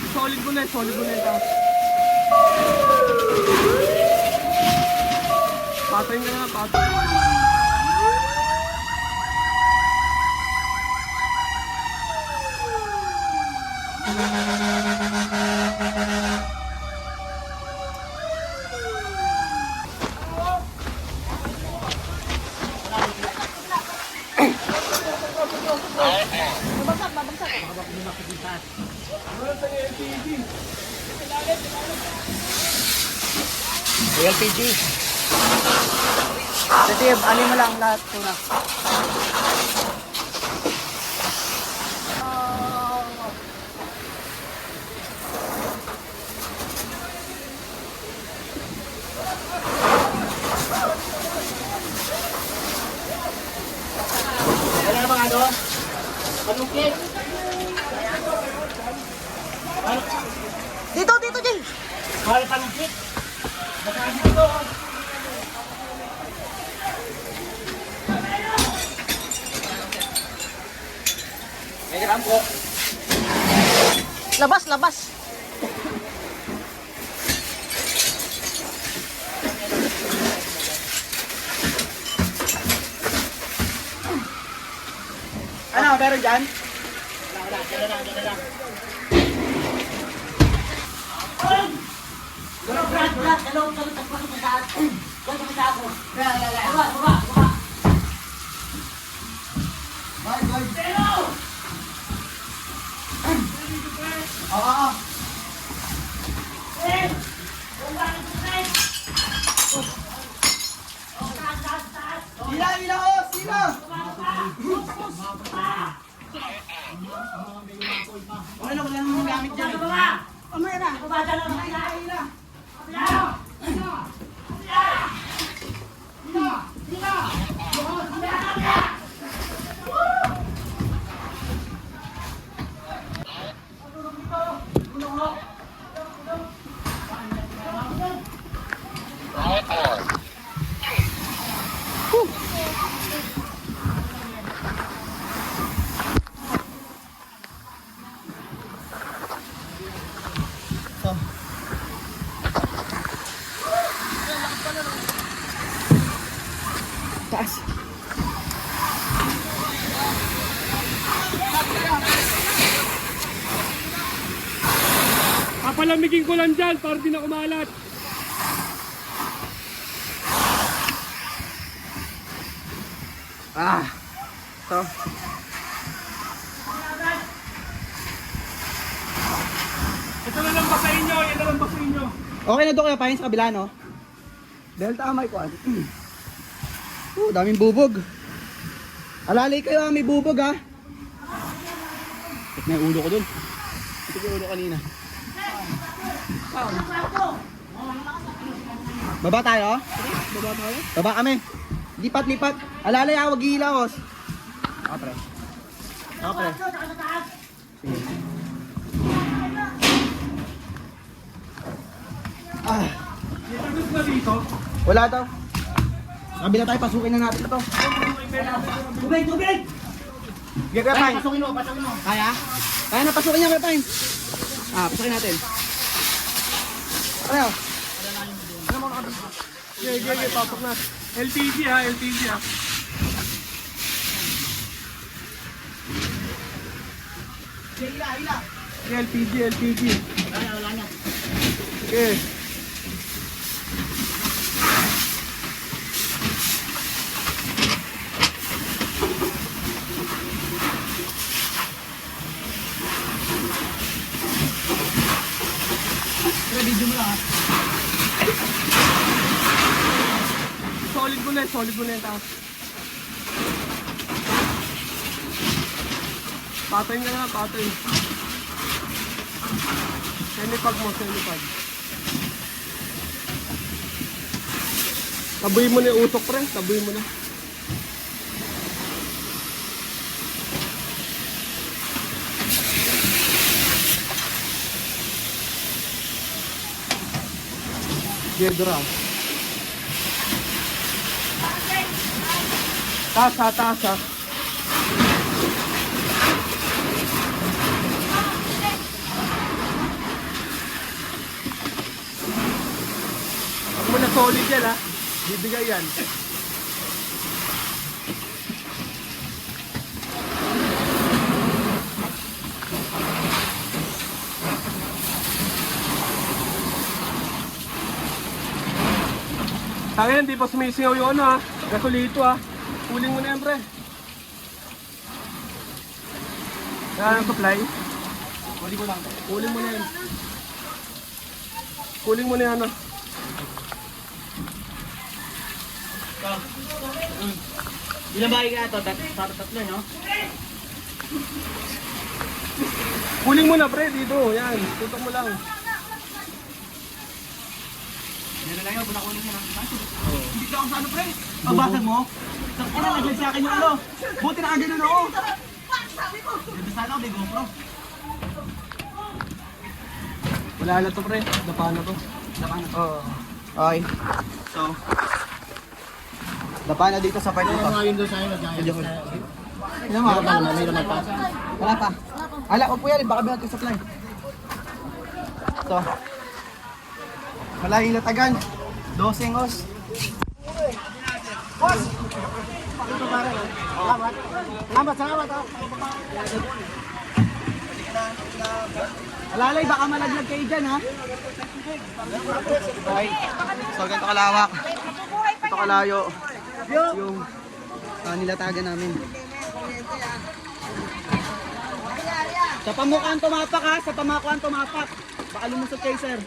Solid mo na yung taas. Patayin ka na, patayin. LPG. Steve, alin mo lang lahat na. Wala namang ano? Panungkit. Dito, Jay. Mahal panungkit. Baka dito. May gram po. Labas. Ano, meron dyan? Wala. Dyan na lang. Wala. Dalawang tagpasok na taas. Pasok na ako. Baba. Pero! Oo. Sila! Wala namang gamit dyan. Mamaya na. Babada na. Taas. Papalamigin ko lang dyan para di na kumalat. So. Ito na lang ba sa inyo? Yan na lang ba sa inyo? Okay na doon kayo pahin sa kabila, no? Delta may kuwan. Daming bubog. Alalay kayo, may bubog ha. Ito na yung ulo ko dun. Ito yung ulo kanina. Baba tayo? Baba kami. Lipat. Alalay ha, wag hihilaos. Pre. Sige. Dito na dito. Wala daw. Kabila tayo, pasukin na natin ito. Tubig! Sige, Kuya Pine. Pasukin mo. Kaya? Kaya na, pasukin niya, Kuya Pine. Pasukin natin. Ano? Sige, pasok na. LPG ha. Hila. LPG. Wala na. Okay. Video mo lang ha. Solid mo na yung taas. Patayin ka na, patayin. Semipag mo. Tabuhin mo na yung usok, pre. Tabuhin mo na. Gedra. Tasa. solid yan ha. Bibigay yan. Tangin, hindi pa sumisingaw yung ano ha. Gasolito ha. Kuling mo na yan, pre. Kaya ang supply. Kunin ko lang. Kuling mo na yan. Kuling mo na yan ha. Ilang bagay ka ito? Tatlo, no? Kuling mo na, pre, dito. Yan, tutok mo lang. Meron lang yun, kunin niya lang. Hindi ka ako sa ano, pre. Pabasag mo? Saan ka na naglag sa akin yung ano? Buti na agad ako. Ganda sana ako, may GoPro. Wala na to, pre. Dapa na to. Dapa na to. Okay. So, dapa na dito sa part nito. Ano nga yun doon sa inyo? Ilan mo? May naman pa. Wala pa. Ala, upo yan. Baka bilang ito supply. So, malahing latagan. 12 os. Boss! Salamat. Alalay, baka malaglag kayo dyan, ha? Okay. So, ganito kalawak. Ganito kalayo. Yung nilatagan namin. Sa pamukhaan tumapak, ha? Sa pamukhaan tumapak. Baka lumusot kayo, sir.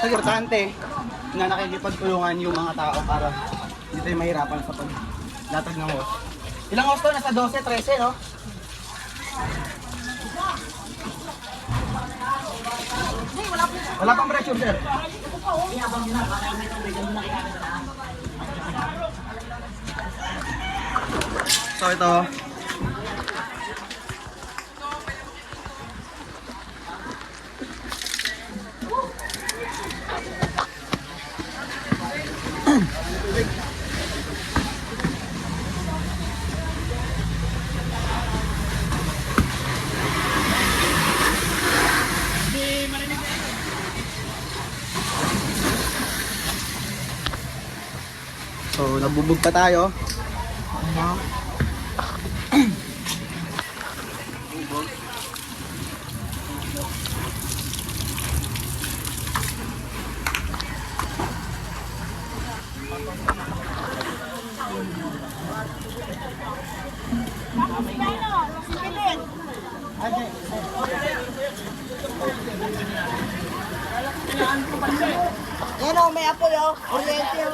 Importante na nakikipagtulungan yung mga tao para hindi tayo mahirapan sa paglatag ng hose. Ilang hose to? Nasa 12, 13, no? Wala pang pressure, sir. So ito. So, nabubog pa tayo. Yan o, may apoy o. Kuryente o.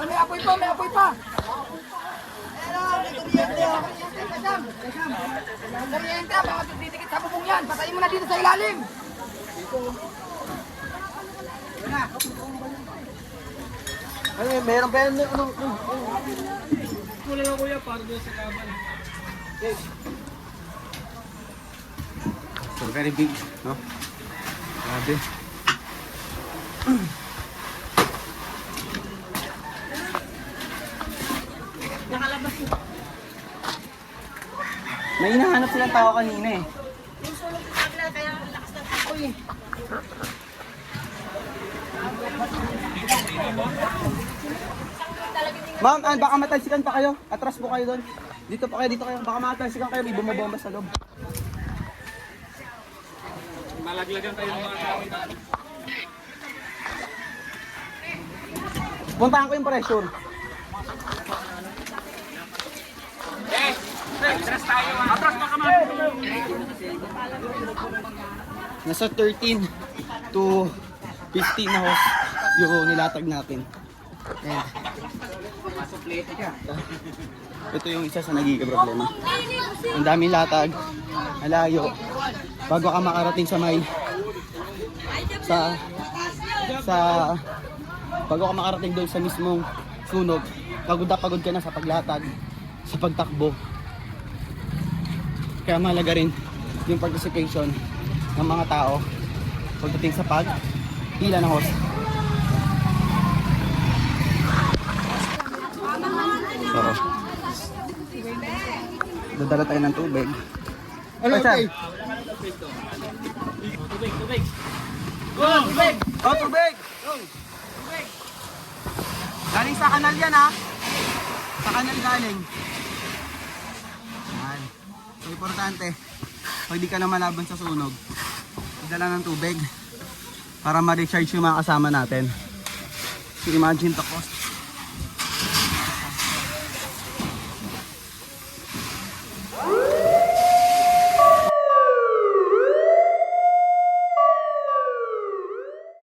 May apoy pa, may apoy pa. Yan o, may kuryente o. Kuryente, baka titikit sa bubong yan. Patayin mo na dito sa ilalim. Ay, meron pa yan. Kuling ako kuya para doon sa kaban. So, very big, no? Grabe. May hinahanap silang tao kanina eh. Ma'am, baka matalsikan pa kayo. Atras po kayo doon. Dito pa kayo, dito kayo. Baka matalsikan kayo, may bumabomba sa loob. Malaglagan tayo ng mga tao. Puntahan ko yung pressure. Atras pa kami. Nasa 13 to 15 na hose yung nilatag natin. Ayan. Ito yung isa sa nagiging problema. Ang daming latag, malayo. Bago ka makarating sa may bago ka makarating doon sa mismong sunog, pagod na pagod ka na sa paglatag, sa pagtakbo. Kaya mahalaga rin yung participation ng mga tao pagdating sa pag-hila ng hose. So, dadala tayo ng tubig. Ano, sir? okay. Tubig. Oh, tubig! Galing sa kanal yan, ha? Sa kanal galing. Yan. So, importante, pag di ka na malaban sa sunog, idala ng tubig para ma-recharge yung mga kasama natin. So, imagine the cost.